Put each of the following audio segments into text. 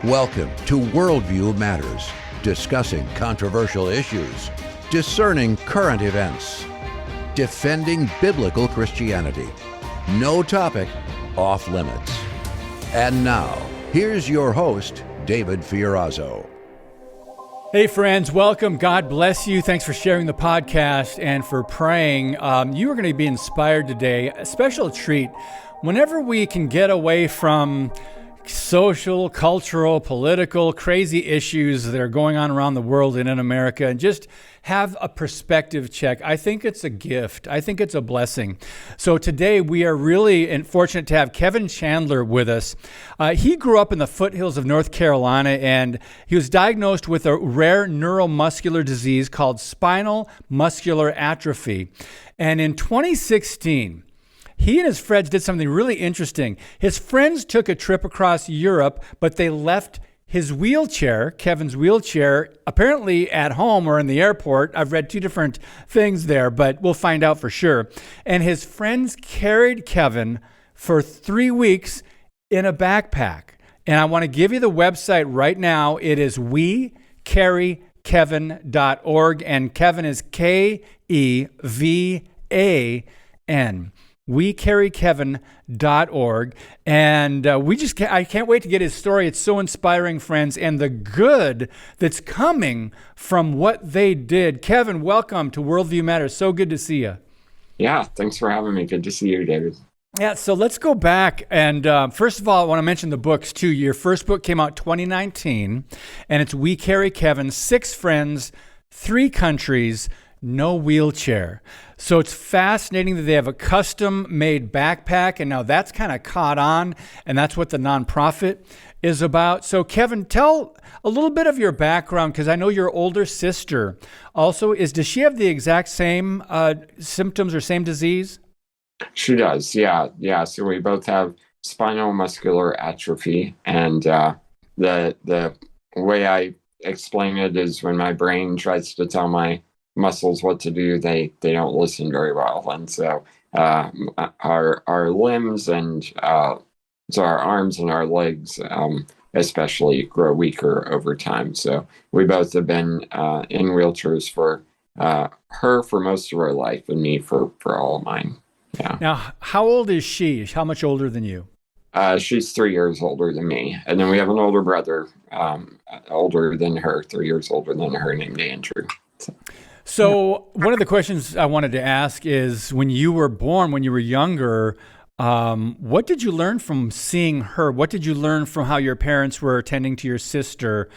Welcome to Worldview Matters, discussing controversial issues, discerning current events, defending biblical Christianity. No topic off limits. And now, here's your host, David Fiorazzo. Hey friends, welcome. God bless you. Thanks for sharing the podcast and for praying. You are going to be inspired today. A special treat. Whenever we can get away from social, cultural, political, crazy issues that are going on around the world and in America and just have a perspective check, I think it's a gift. I think it's a blessing. So today we are really fortunate to have Kevin Chandler with us. He grew up in the foothills of North Carolina, and he was diagnosed with a rare neuromuscular disease called spinal muscular atrophy. And in 2016, he and his friends did something really interesting. His friends took a trip across Europe, but they left his wheelchair, Kevin's wheelchair, apparently at home or in the airport. I've read two different things there, but we'll find out for sure. And his friends carried Kevin for 3 weeks in a backpack. And I want to give you the website right now. It is wecarrykevin.org, and Kevin is Kevan. wecarrykevin.org. And I can't wait to get his story. It's so inspiring, friends, and the good that's coming from what they did. Kevin, welcome to Worldview Matters. So good to see you. Yeah, thanks for having me. Good to see you, David. Yeah, so let's go back. And first of all, I want to mention the books, too. Your first book came out 2019, and it's We Carry Kevan, 6 friends, 3 countries, no wheelchair. So it's fascinating that they have a custom-made backpack, and now that's kind of caught on, and that's what the nonprofit is about. So Kevin, tell a little bit of your background, because I know your older sister also does she have the exact same symptoms or same disease? She does, yeah. So we both have spinal muscular atrophy, and the way I explain it is when my brain tries to tell my muscles what to do, they don't listen very well, and so our limbs and so our arms and our legs especially grow weaker over time. So we both have been in wheelchairs for her for most of our life, and me for all of mine. Yeah. Now, how old is she? How much older than you? She's 3 years older than me, and then we have an older brother, older than her, 3 years older than her, named Andrew. So one of the questions I wanted to ask is, when you were born, when you were younger, what did you learn from seeing her? What did you learn from how your parents were attending to your sister,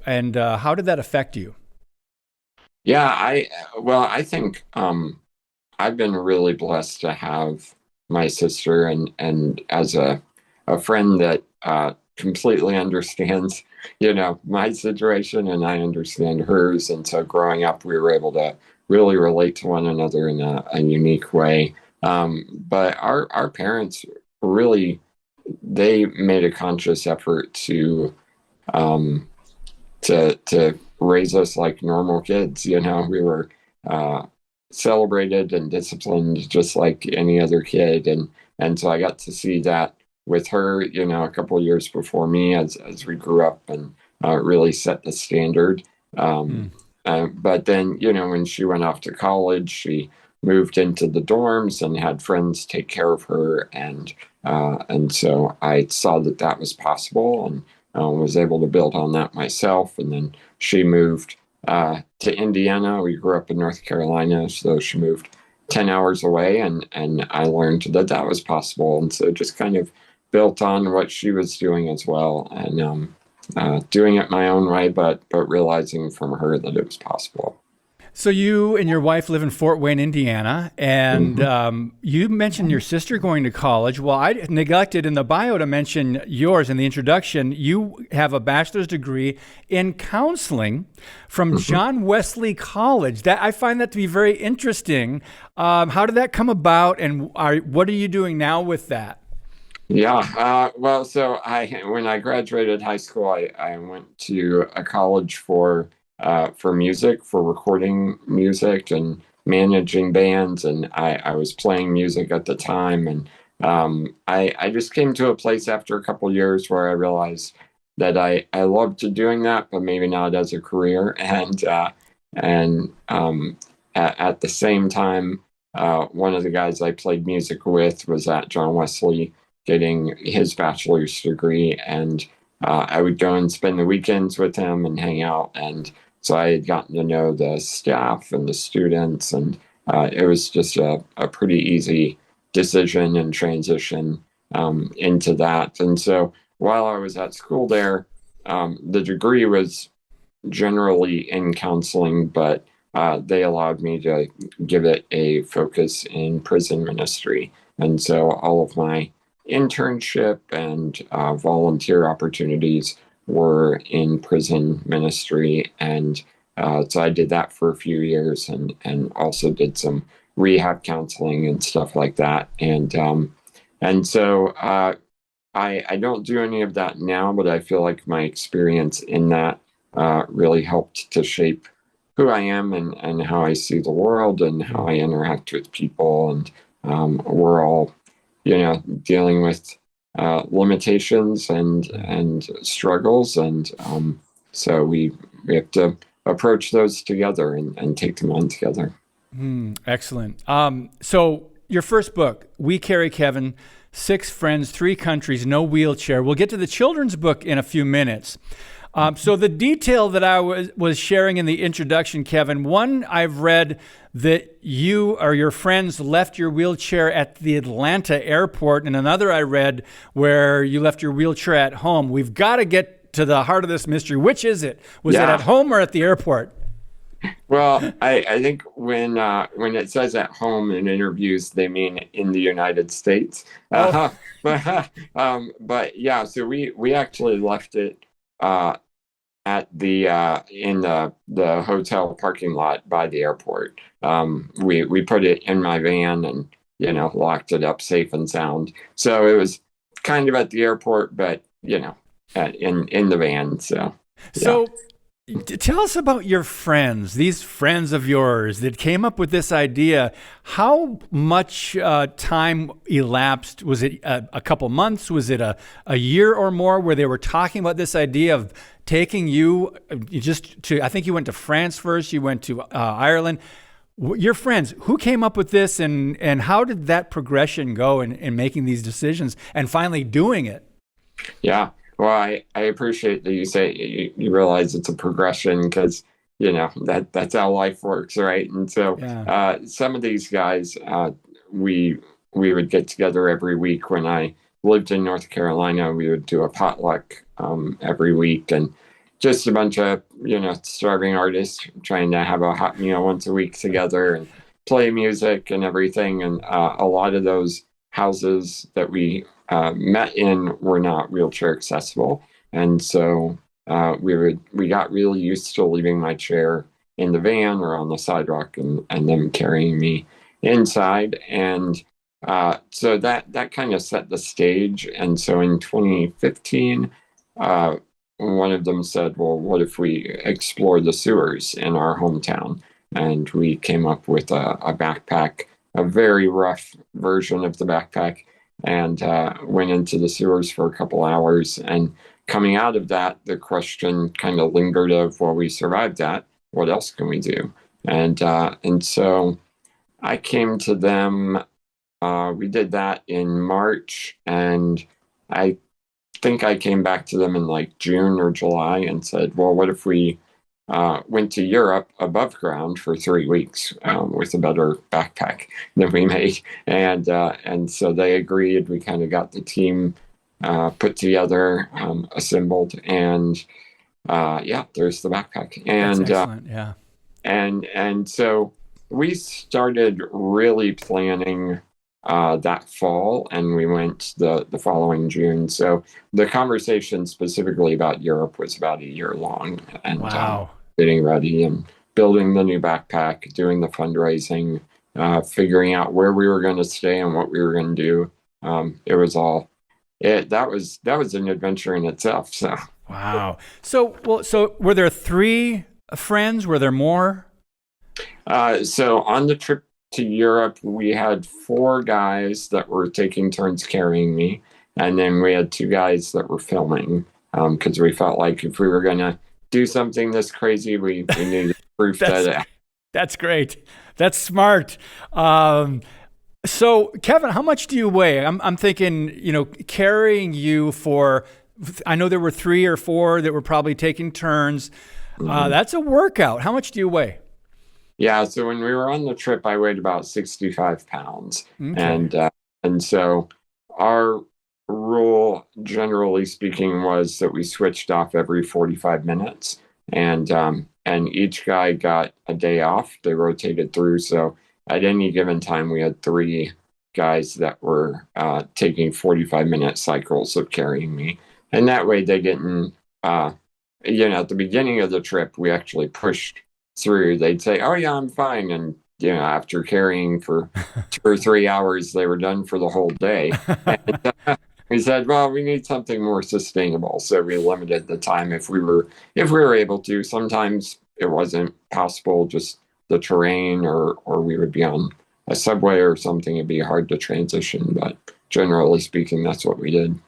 and how did that affect you? Yeah, I think I've been really blessed to have my sister and as a friend that completely understands my situation, and I understand hers. And so growing up, we were able to really relate to one another in a unique way. But our parents really, they made a conscious effort to raise us like normal kids. We were celebrated and disciplined just like any other kid. And so I got to see that with her, a couple of years before me, as we grew up, and really set the standard. But then, when she went off to college, she moved into the dorms and had friends take care of her. And so I saw that was possible, and was able to build on that myself. And then she moved to Indiana. We grew up in North Carolina, so she moved 10 hours away, and I learned that was possible. And so just kind of built on what she was doing as well, and doing it my own way, but realizing from her that it was possible. So you and your wife live in Fort Wayne, Indiana, and you mentioned your sister going to college. Well, I neglected in the bio to mention yours in the introduction. You have a bachelor's degree in counseling from John Wesley College. I find that to be very interesting. How did that come about, and what are you doing now with that? Yeah, well, so when I graduated high school, I went to a college for music, for recording music and managing bands, and I was playing music at the time, and I just came to a place after a couple of years where I realized I loved doing that, but maybe not as a career. And at the same time, one of the guys I played music with was at John Wesley getting his bachelor's degree, and I would go and spend the weekends with him and hang out. And so I had gotten to know the staff and the students, and it was just a pretty easy decision and transition into that. And so while I was at school there, the degree was generally in counseling, but they allowed me to give it a focus in prison ministry. And so all of my internship and volunteer opportunities were in prison ministry. And so I did that for a few years, and also did some rehab counseling and stuff like that. And so I don't do any of that now, but I feel like my experience in that really helped to shape who I am and how I see the world and how I interact with people. And we're all, dealing with limitations and struggles. And so we have to approach those together and take them on together. Excellent. So your first book, We Carry Kevan, 6 Friends, 3 Countries, No Wheelchair. We'll get to the children's book in a few minutes. So the detail that I was sharing in the introduction, Kevin, one, I've read that you or your friends left your wheelchair at the Atlanta airport, and another I read where you left your wheelchair at home. We've got to get to the heart of this mystery. Which is it? Was it at home or at the airport? Well, I think when it says at home in interviews, they mean in the United States. But yeah, so we actually left it at the in the hotel parking lot by the airport. We put it in my van and locked it up safe and sound. So it was kind of at the airport, but in the van. So yeah. Tell us about your friends, these friends of yours that came up with this idea. How much time elapsed? Was it a couple months? Was it a year or more where they were talking about this idea of taking you just to, I think you went to France first, you went to Ireland. Your friends, who came up with this and how did that progression go in making these decisions and finally doing it? Yeah. Well, I appreciate that you say you realize it's a progression because, that's how life works, right? And so some of these guys, we would get together every week. When I lived in North Carolina, we would do a potluck every week, and just a bunch of, starving artists trying to have a hot meal once a week together and play music and everything. And a lot of those houses that we met in were not wheelchair accessible, and so we got really used to leaving my chair in the van or on the sidewalk and them carrying me inside, and so that kind of set the stage. And so in 2015, one of them said, "Well, what if we explore the sewers in our hometown?" And we came up with a backpack, a very rough version of the backpack, and went into the sewers for a couple hours. And coming out of that, the question kind of lingered of, well, we survived that. What else can we do? And so I came to them. We did that in March, and I think I came back to them in like June or July and said, well, what if we went to Europe above ground for 3 weeks with a better backpack than we made, and so they agreed. We kind of got the team put together, assembled, and there's the backpack. And that's excellent. Yeah, and so we started really planning that fall, and we went the following June. So the conversation specifically about Europe was about a year long, and wow. Getting ready and building the new backpack, doing the fundraising, figuring out where we were going to stay and what we were going to do. It was all that was an adventure in itself. So wow. So were there 3 friends? Were there more? So on the trip to Europe, we had 4 guys that were taking turns carrying me, and then we had 2 guys that were filming because we felt like if we were going to do something this crazy, we needed proof that. That's great. That's smart. So, Kevin, how much do you weigh? I'm thinking, carrying you for, I know there were 3 or 4 that were probably taking turns. That's a workout. How much do you weigh? Yeah, so when we were on the trip, I weighed about 65 pounds. Okay. And so our rule, generally speaking, was that we switched off every 45 minutes. And each guy got a day off. They rotated through. So at any given time, we had 3 guys that were taking 45-minute cycles of carrying me. And that way they didn't, at the beginning of the trip, we actually pushed through. They'd say, "Oh, yeah, I'm fine." And, after carrying for 2 or 3 hours, they were done for the whole day. And, we said, well, we need something more sustainable. So we limited the time if we were able to. Sometimes it wasn't possible, just the terrain, or we would be on a subway or something. It'd be hard to transition, but generally speaking, that's what we did.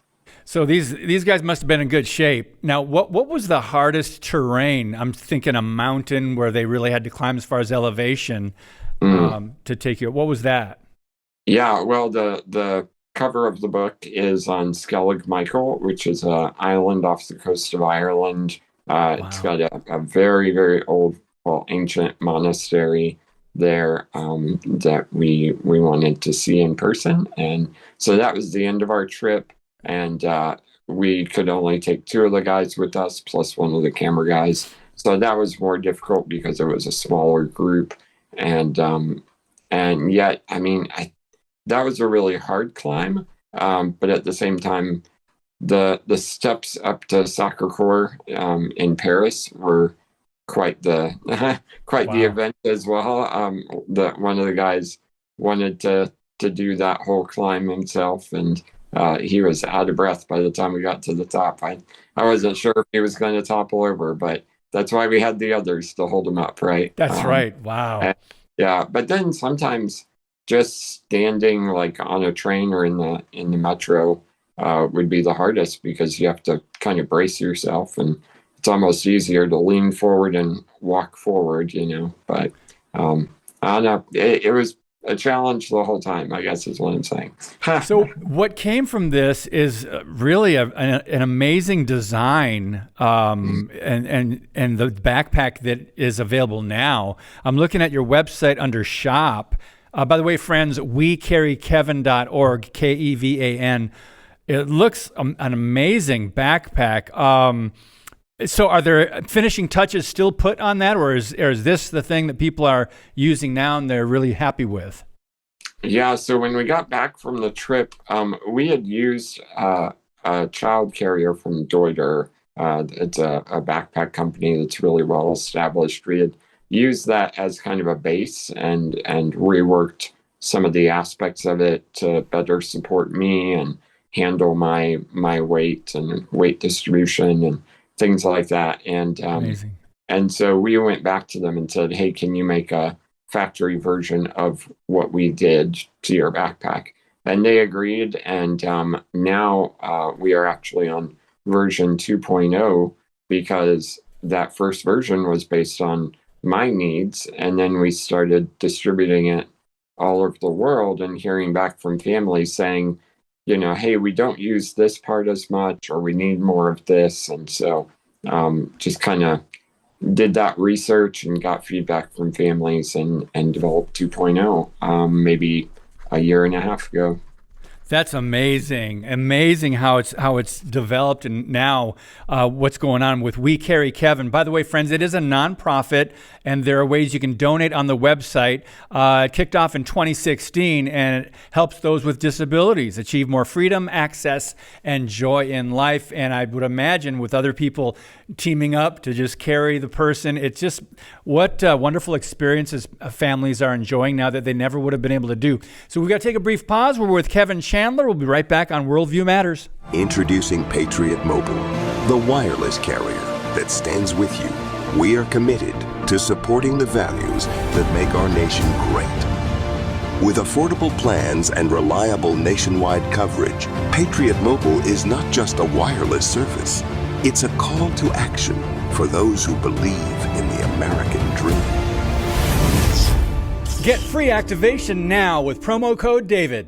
So these guys must have been in good shape. Now, what was the hardest terrain? I'm thinking a mountain where they really had to climb as far as elevation to take you. What was that? Yeah, well, the cover of the book is on Skellig Michael, which is an island off the coast of Ireland. Wow. It's got a very, very old, ancient monastery there that we wanted to see in person. And so that was the end of our trip. And we could only take 2 of the guys with us, plus 1 of the camera guys. So that was more difficult because it was a smaller group. And yet, that was a really hard climb. But at the same time, the steps up to Sacré-Cœur in Paris were quite the the event as well. One of the guys wanted to do that whole climb himself, and he was out of breath by the time we got to the top. I wasn't sure if he was going to topple over, but that's why we had the others to hold him up, right? That's right. Wow. Yeah, but then sometimes just standing like on a train or in the metro would be the hardest, because you have to kind of brace yourself, and it's almost easier to lean forward and walk forward, But I don't know. It was a challenge the whole time, I guess is what I'm saying. So what came from this is really an amazing design, and the backpack that is available now. I'm looking at your website under shop. By the way, friends, wecarrykevan.org, Kevan. It looks an amazing backpack. So are there finishing touches still put on that, or is this the thing that people are using now and they're really happy with? Yeah, so when we got back from the trip, we had used a child carrier from Deuter. It's a backpack company that's really well established. We had used that as kind of a base and reworked some of the aspects of it to better support me and handle my weight and weight distribution and things like that. And Amazing. And so we went back to them and said, hey, can you make a factory version of what we did to your backpack? And they agreed. And now we are actually on version 2.0, because that first version was based on my needs. And then we started distributing it all over the world and hearing back from families saying, hey, we don't use this part as much, or we need more of this. And so just kind of did that research and got feedback from families and developed 2.0 maybe a year and a half ago. That's amazing. Amazing how it's developed, and now what's going on with We Carry Kevan. By the way, friends, it is a nonprofit, and there are ways you can donate on the website. It kicked off in 2016, and it helps those with disabilities achieve more freedom, access, and joy in life. And I would imagine with other people teaming up to just carry the person, it's just what wonderful experiences families are enjoying now that they never would have been able to do. So we've got to take a brief pause. We're with Kevin Chandler. We'll be right back on Worldview Matters. Introducing Patriot Mobile, the wireless carrier that stands with you. We are committed to supporting the values that make our nation great. With affordable plans and reliable nationwide coverage, Patriot Mobile is not just a wireless service. It's a call to action for those who believe in the American dream. Get free activation now with promo code DAVID.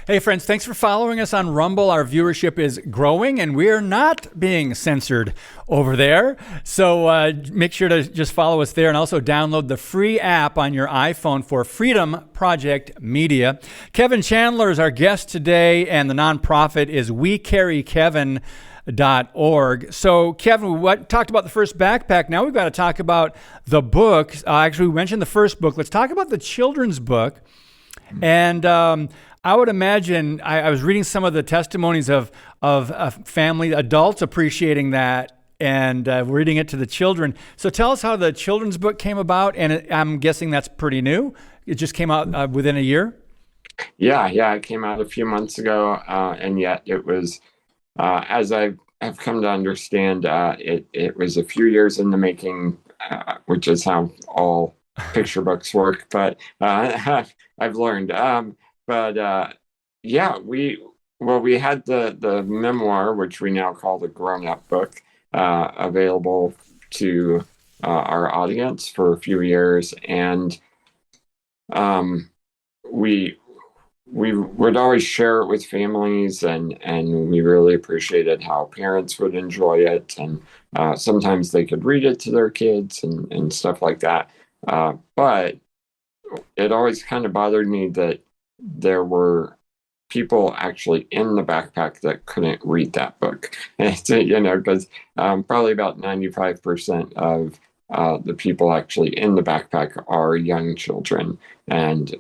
Hey friends, thanks for following us on Rumble. Our viewership is growing and we're not being censored over there. So make sure to just follow us there and also download the free app on your iPhone for Freedom Project Media. Kevin Chandler is our guest today and the nonprofit is WeCarryKevan.org. So Kevin, we talked about the first backpack. Now we've got to talk about the book. Actually, we mentioned the first book. Let's talk about the children's book. And I would imagine, I was reading some of the testimonies of family, adults appreciating that and reading it to the children. So tell us how the children's book came about, and I'm guessing that's pretty new. It just came out within a year? Yeah, it came out a few months ago, and yet it was, as I've come to understand, it was a few years in the making, which is how all picture books work, but I've learned. We had the memoir, which we now call the grown-up book, available to our audience for a few years, and we would always share it with families, and we really appreciated how parents would enjoy it, and sometimes they could read it to their kids and stuff like that. But it always kind of bothered me that there were people actually in the backpack that couldn't read that book. Because probably about 95% of the people actually in the backpack are young children. And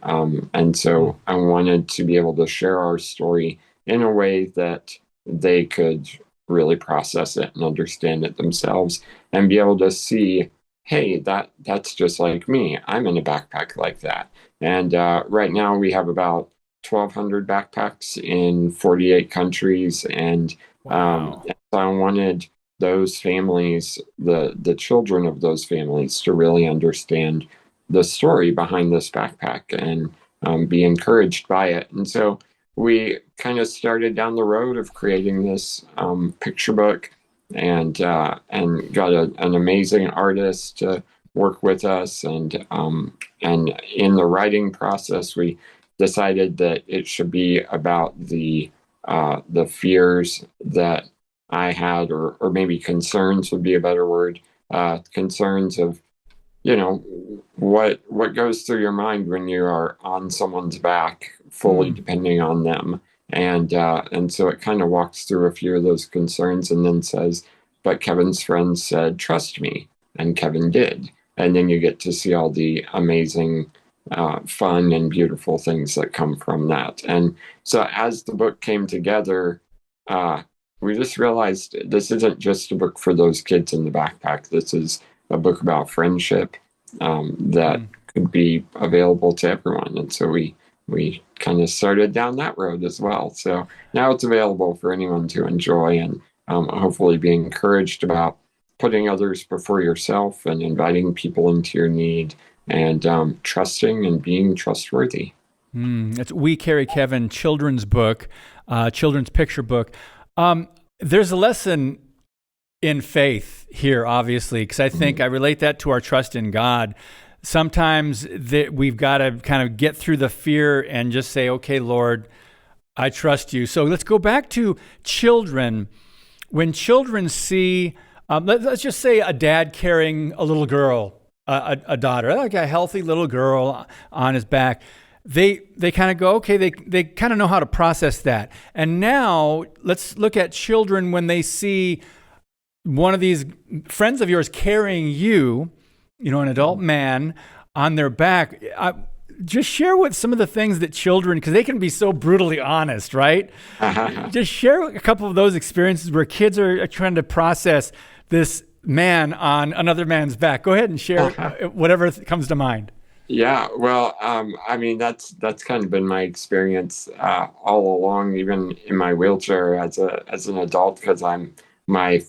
so I wanted to be able to share our story in a way that they could really process it and understand it themselves and be able to see, hey, that's just like me. I'm in a backpack like that. And right now we have about 1,200 backpacks in 48 countries. And Wow. I wanted those families, the children of those families, to really understand the story behind this backpack and be encouraged by it. And so we kind of started down the road of creating this picture book, and got an amazing artist to work with us, and in the writing process we decided that it should be about the fears that I had, or maybe concerns would be a better word, concerns of what goes through your mind when you are on someone's back, fully depending on them. And so it kind of walks through a few of those concerns and then says, but Kevin's friends said, trust me. And Kevin did. And then you get to see all the amazing, fun and beautiful things that come from that. And so as the book came together, we just realized this isn't just a book for those kids in the backpack. This is a book about friendship that could be available to everyone. And so we kind of started down that road as well. So now it's available for anyone to enjoy, and hopefully be encouraged about putting others before yourself and inviting people into your need, and trusting and being trustworthy. It's We Carry Kevan children's book, children's picture book. There's a lesson in faith here, obviously, because I think I relate that to our trust in God. Sometimes we've got to kind of get through the fear and just say, okay, Lord, I trust you. So let's go back to children. When children see, let's just say a dad carrying a little girl, a daughter, like a healthy little girl on his back, they kind of go, okay, they kind of know how to process that. And now let's look at children when they see one of these friends of yours carrying you, an adult man on their back. Just share with some of the things that children, because they can be so brutally honest, right? Just share a couple of those experiences where kids are trying to process this man on another man's back. Go ahead and share whatever comes to mind. Yeah, well, that's kind of been my experience all along, even in my wheelchair as an adult, because my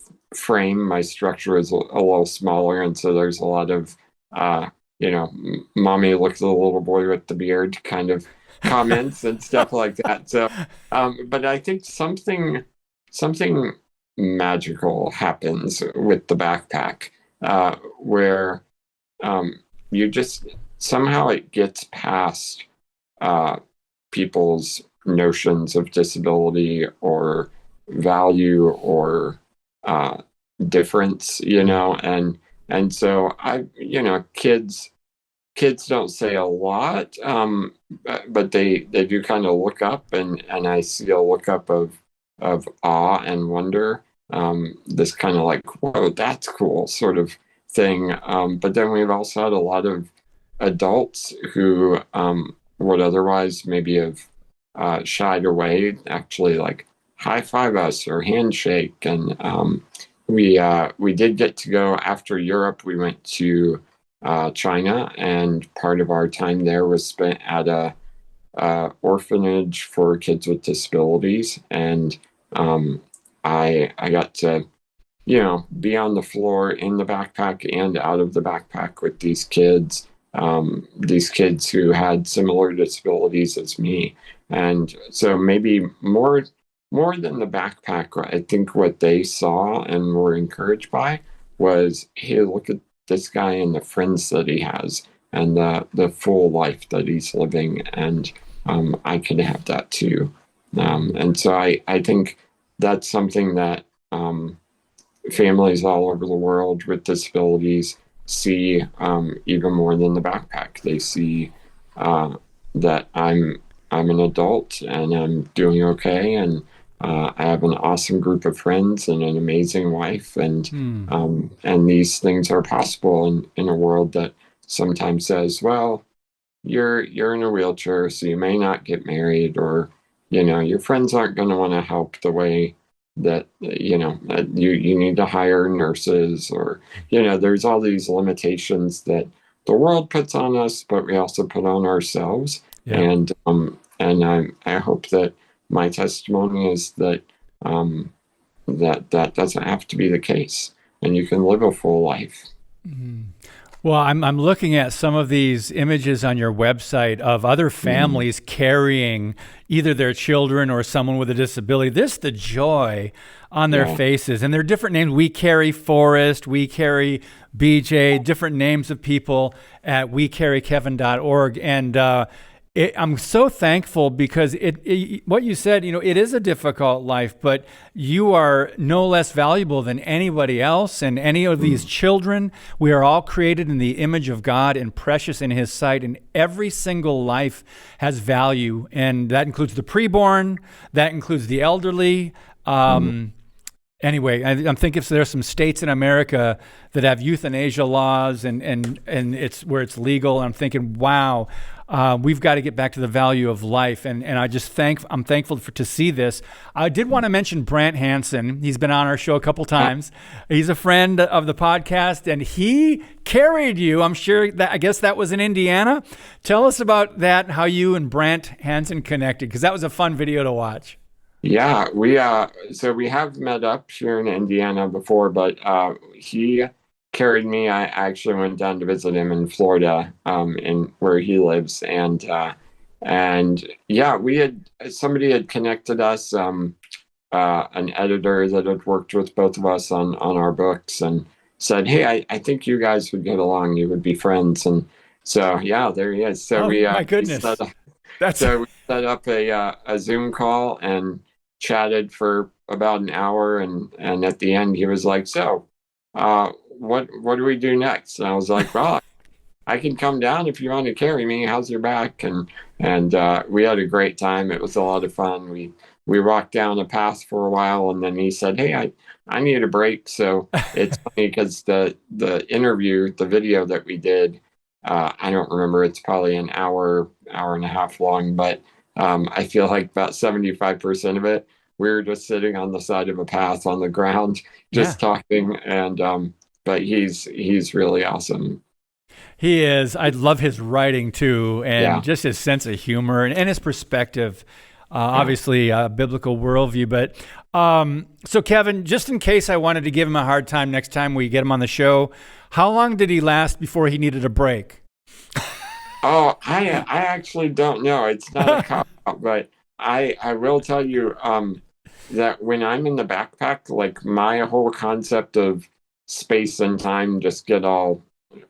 structure is a little smaller, and so there's a lot of mommy look at the little boy with the beard kind of comments and stuff like that. So, but I think something magical happens with the backpack, where you just somehow it gets past people's notions of disability or value or difference, and so kids don't say a lot, but they do kind of look up, and I see a look up of awe and wonder, this kind of like, whoa, that's cool sort of thing. But then we've also had a lot of adults who would otherwise maybe have shied away, actually like high five us or handshake. And we did get to go after Europe. We went to China, and part of our time there was spent at a orphanage for kids with disabilities. And I got to, be on the floor in the backpack and out of the backpack with these kids who had similar disabilities as me. And so maybe more than the backpack, I think what they saw and were encouraged by was, hey, look at this guy and the friends that he has and the full life that he's living. And I can have that too. And so I think that's something that families all over the world with disabilities see, even more than the backpack. They see that I'm an adult and I'm doing okay, and I have an awesome group of friends and an amazing wife, and these things are possible in a world that sometimes says, well, you're in a wheelchair, so you may not get married, or your friends aren't going to want to help the way that that you need to hire nurses, or there's all these limitations that the world puts on us, but we also put on ourselves. Yeah. And I hope that my testimony is that that doesn't have to be the case, and you can live a full life. Mm-hmm. Well, I'm looking at some of these images on your website of other families carrying either their children or someone with a disability. There's the joy on their faces, and they're different names. We carry Forrest, we carry BJ, different names of people at wecarrykevan.org. And I'm so thankful because what you said, it is a difficult life, but you are no less valuable than anybody else and any of these children. We are all created in the image of God and precious in His sight, and every single life has value, and that includes the preborn, that includes the elderly. Anyway, I'm thinking there's some states in America that have euthanasia laws, and it's where it's legal. And I'm thinking, wow, we've got to get back to the value of life. And I'm thankful to see this. I did want to mention Brant Hansen. He's been on our show a couple times. He's a friend of the podcast, and he carried you. I guess that was in Indiana. Tell us about that, how you and Brant Hansen connected, because that was a fun video to watch. Yeah, we have met up here in Indiana before, but he carried me. I actually went down to visit him in Florida, in where he lives, and yeah, somebody had connected us, an editor that had worked with both of us on our books, and said, hey, I think you guys would get along. You would be friends, and so yeah, there he is. So my goodness, we set up a Zoom call and chatted for about an hour, and at the end he was like, so what do we do next? And I was like, well, I can come down if you want to carry me. How's your back? And we had a great time. It was a lot of fun. We walked down a path for a while, and then he said, hey, I need a break. So it's funny because the interview, the video that we did, I don't remember, it's probably an hour and a half long, but I feel like about 75% of it, we were just sitting on the side of a path on the ground, just talking. And but he's really awesome. He is. I love his writing too, and just his sense of humor and his perspective. Obviously, a biblical worldview. But so, Kevin, just in case I wanted to give him a hard time next time we get him on the show, how long did he last before he needed a break? Oh, I actually don't know. It's not a cop out, but I will tell you that when I'm in the backpack, like my whole concept of space and time just get all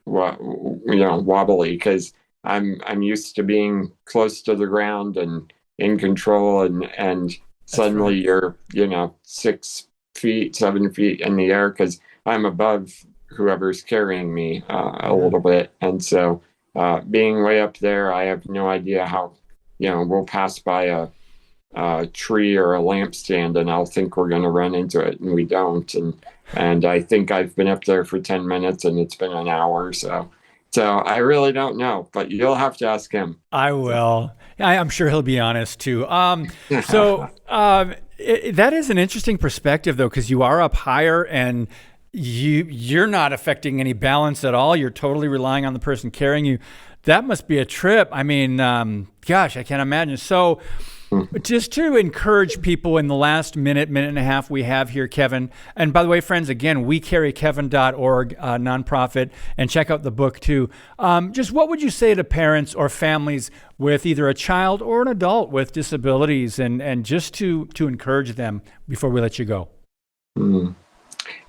wobbly because I'm used to being close to the ground and in control, and That's suddenly right. you're 6 feet, 7 feet in the air because I'm above whoever's carrying me a Yeah. little bit, and so being way up there, I have no idea how, we'll pass by a tree or a lampstand and I'll think we're going to run into it and we don't. And I think I've been up there for 10 minutes and it's been an hour. So I really don't know, but you'll have to ask him. I So. will. I'm sure he'll be honest too. That is an interesting perspective though, because you are up higher and you're not affecting any balance at all. You're totally relying on the person carrying you. That must be a trip. I mean, gosh, I can't imagine. So, just to encourage people in the last minute and a half we have here, Kevin. And by the way, friends, again, wecarrykevan.org, nonprofit, and check out the book too. Just what would you say to parents or families with either a child or an adult with disabilities, and just to encourage them before we let you go? Mm.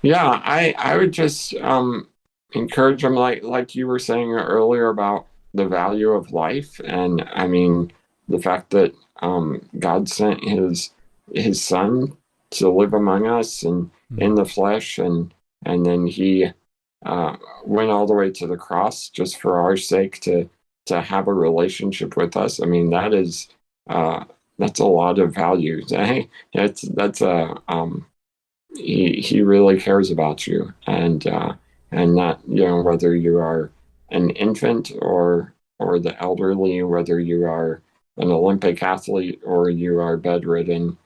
Yeah, I would just encourage them, like you were saying earlier about the value of life, and I mean the fact that God sent His Son to live among us and in the flesh, and then He went all the way to the cross just for our sake to have a relationship with us. I mean that's a lot of value. That's a he really cares about you, and not whether you are an infant or the elderly, whether you are an Olympic athlete or you are bedridden.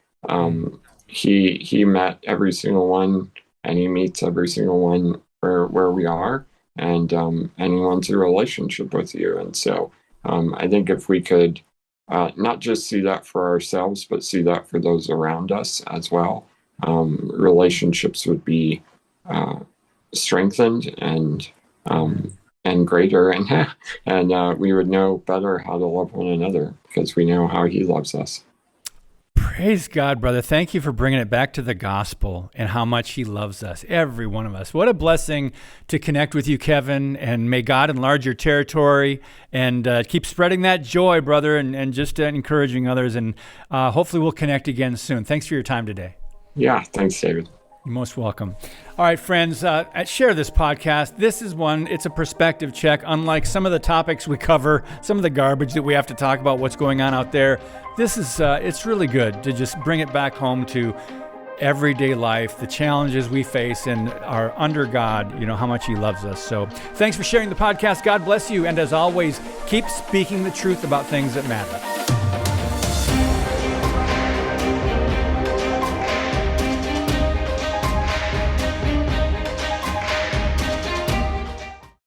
He met every single one, and he meets every single one where we are, and he wants a relationship with you. And so I think if we could not just see that for ourselves, but see that for those around us as well, relationships would be strengthened and greater, and we would know better how to love one another because we know how He loves us. Praise God, brother. Thank you for bringing it back to the gospel and how much He loves us, every one of us. What a blessing to connect with you, Kevin, and may God enlarge your territory and keep spreading that joy, brother, and just encouraging others. And hopefully we'll connect again soon. Thanks for your time today. Yeah, thanks, David. You're most welcome. All right, friends, share this podcast. This is one, it's a perspective check. Unlike some of the topics we cover, some of the garbage that we have to talk about, what's going on out there, this is, it's really good to just bring it back home to everyday life, the challenges we face and are under God, how much He loves us. So thanks for sharing the podcast. God bless you. And as always, keep speaking the truth about things that matter.